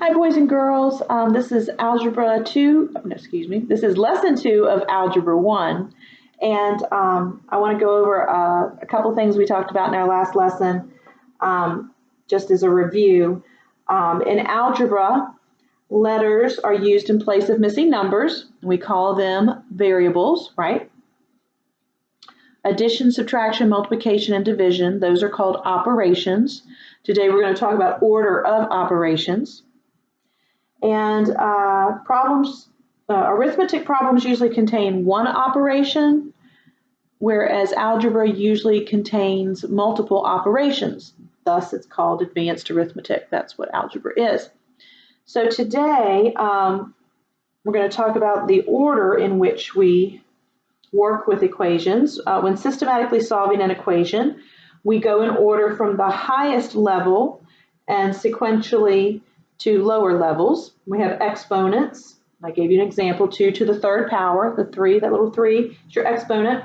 Hi boys and girls, this is Algebra 2, no, excuse me, this is Lesson 2 of Algebra 1, and I want to go over a couple things we talked about in our last lesson, just as a review. In algebra, letters are used in place of missing numbers. We call them variables, right? Addition, subtraction, multiplication, and division, those are called operations. Today we're going to talk about order of operations. And arithmetic problems usually contain one operation, whereas algebra usually contains multiple operations. Thus, it's called advanced arithmetic. That's what algebra is. So today, we're going to talk about the order in which we work with equations. When systematically solving an equation, we go in order from the highest level and sequentially to lower levels. We have exponents. I gave you an example, 2 to the third power, the 3, that little 3 is your exponent,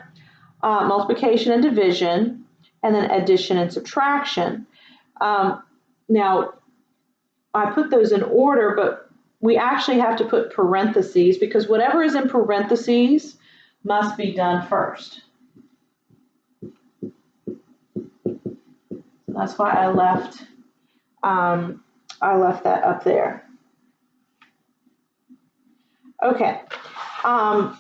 multiplication and division, and then addition and subtraction. Now, I put those in order, but we actually have to put parentheses because whatever is in parentheses must be done first. That's why I left that up there. Okay. Now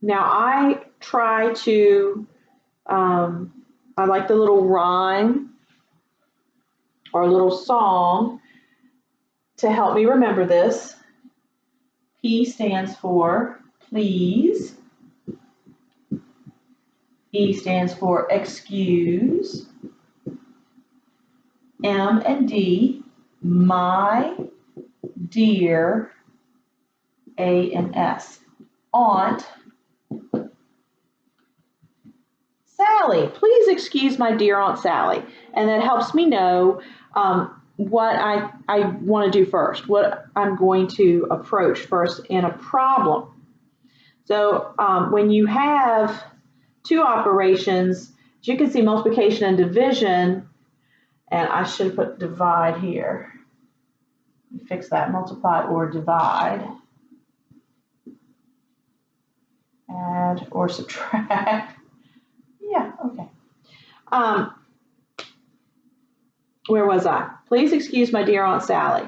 I try to, I like the little rhyme or a little song to help me remember this. P stands for please. E stands for excuse. M and D, my dear. A and S, Aunt Sally. Please excuse my dear Aunt Sally. And that helps me know what I want to do first, what I'm going to approach first in a problem. So when you have two operations, as you can see, multiplication and division, and I should have put divide here. Fix that, multiply or divide. Add or subtract. Yeah, okay. Where was I? Please excuse my dear Aunt Sally.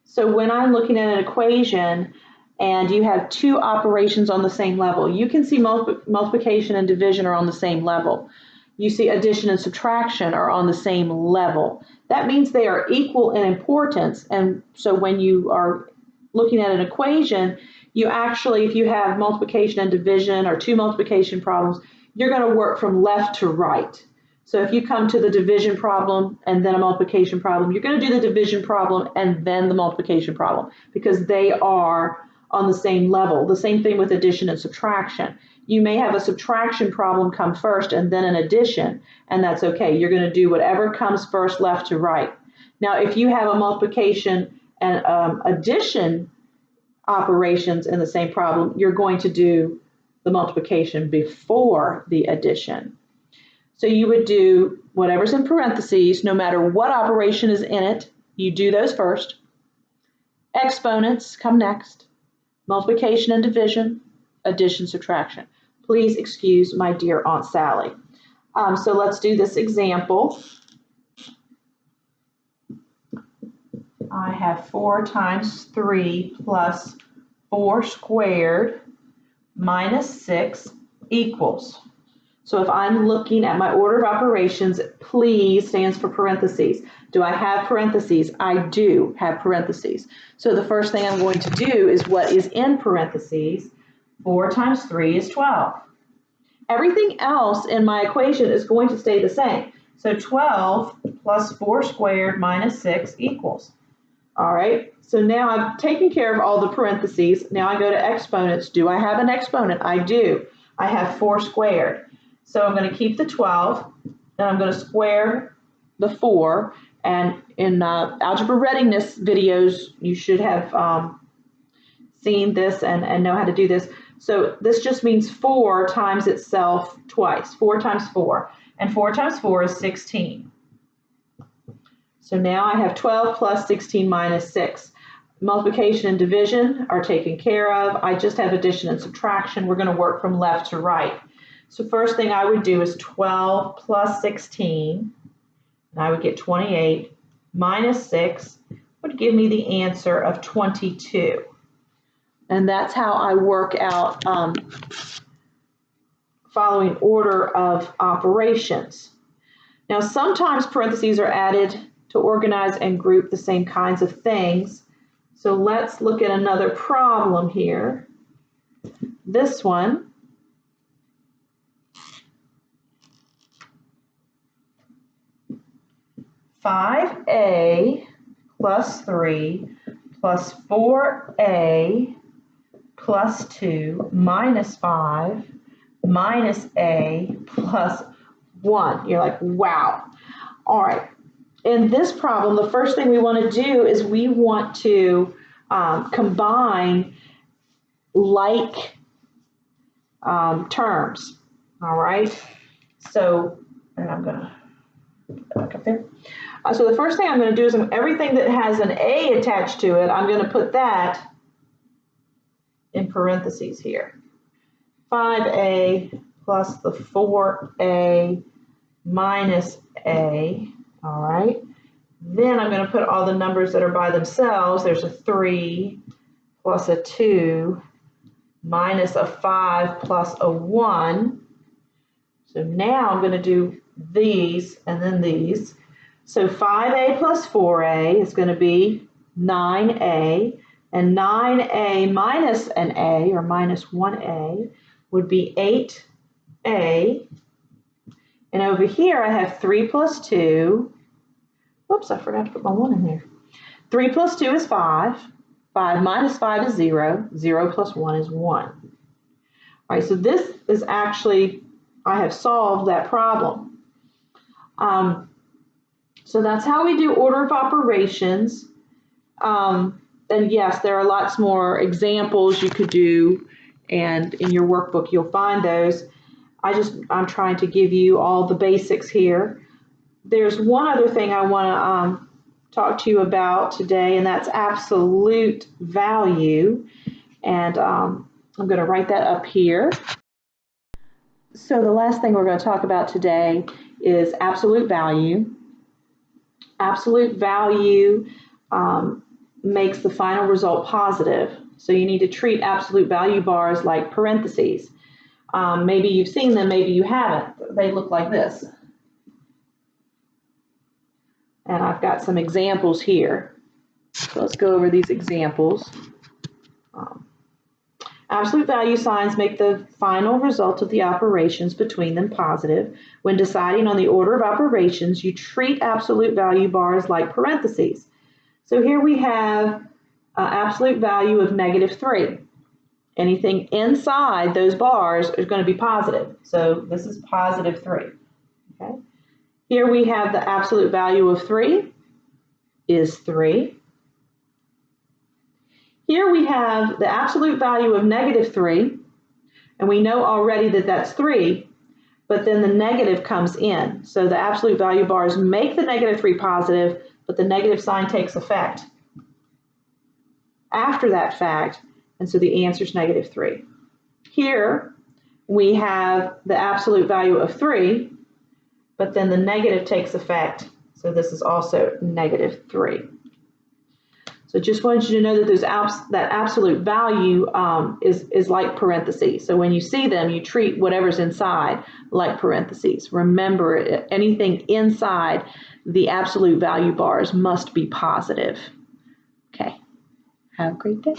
So when I'm looking at an equation and you have two operations on the same level, you can see multiplication and division are on the same level. You see addition and subtraction are on the same level. That means they are equal in importance. And so when you are looking at an equation, you actually, if you have multiplication and division or two multiplication problems, you're going to work from left to right. So if you come to the division problem and then a multiplication problem, you're going to do the division problem and then the multiplication problem because they are on the same level. The same thing with addition and subtraction. You may have a subtraction problem come first and then an addition, and that's okay. You're going to do whatever comes first, left to right. Now, if you have a multiplication and addition operations in the same problem, you're going to do the multiplication before the addition. So you would do whatever's in parentheses, no matter what operation is in it, you do those first. Exponents come next. Multiplication and division, addition, subtraction. Please excuse my dear Aunt Sally. So let's do this example. I have 4 times 3 plus 4 squared minus 6 equals. So if I'm looking at my order of operations, please stands for parentheses. Do I have parentheses? I do have parentheses. So the first thing I'm going to do is what is in parentheses. 4 times 3 is 12. Everything else in my equation is going to stay the same. So 12 plus 4 squared minus 6 equals. All right, so now I've taken care of all the parentheses. Now I go to exponents. Do I have an exponent? I do. I have 4 squared. So I'm going to keep the 12, and I'm going to square the 4. And in algebra readiness videos, you should have seen this and know how to do this. So this just means 4 times itself twice. 4 times 4. And 4 times 4 is 16. So now I have 12 plus 16 minus 6. Multiplication and division are taken care of. I just have addition and subtraction. We're going to work from left to right. So first thing I would do is 12 plus 16, and I would get 28, minus 6 would give me the answer of 22. And that's how I work out following order of operations. Now sometimes parentheses are added to organize and group the same kinds of things. So let's look at another problem here. This one. 5a plus 3 plus 4a plus 2 minus 5 minus a plus 1. You're like, wow. All right. In this problem, the first thing we want to do is we want to combine like terms. All right. So, and I'm going to back up there. So the first thing I'm going to do is everything that has an A attached to it, I'm going to put that in parentheses here. 5a plus the 4a minus a, all right? Then I'm going to put all the numbers that are by themselves. There's a 3 plus a 2 minus a 5 plus a 1. So now I'm going to do these and then these. So 5a plus 4a is going to be 9a, and 9a minus an a, or minus 1a, would be 8a. And over here I have 3 plus 2. Whoops, I forgot to put my 1 in there. 3 plus 2 is 5. 5 minus 5 is 0. 0 plus 1 is 1. All right, so this is actually, I have solved that problem. So that's how we do order of operations. And yes, there are lots more examples you could do, and in your workbook you'll find those. I'm trying to give you all the basics here. There's one other thing I want to talk to you about today, and that's absolute value. And I'm going to write that up here. So the last thing we're going to talk about today is absolute value. Absolute value makes the final result positive. So you need to treat absolute value bars like parentheses. Maybe you've seen them, maybe you haven't. They look like this. And I've got some examples here. So let's go over these examples. Absolute value signs make the final result of the operations between them positive. When deciding on the order of operations, you treat absolute value bars like parentheses. So here we have absolute value of -3. Anything inside those bars is going to be positive. So this is +3. Okay. Here we have the absolute value of 3 is 3. Here we have the absolute value of -3, and we know already that that's 3, but then the negative comes in. So the absolute value bars make the -3 positive, but the negative sign takes effect after that fact, and so the answer is -3. Here we have the absolute value of 3, but then the negative takes effect, so this is also -3. So just wanted you to know that that absolute value is like parentheses. So when you see them, you treat whatever's inside like parentheses. Remember, anything inside the absolute value bars must be positive. Okay, have a great day.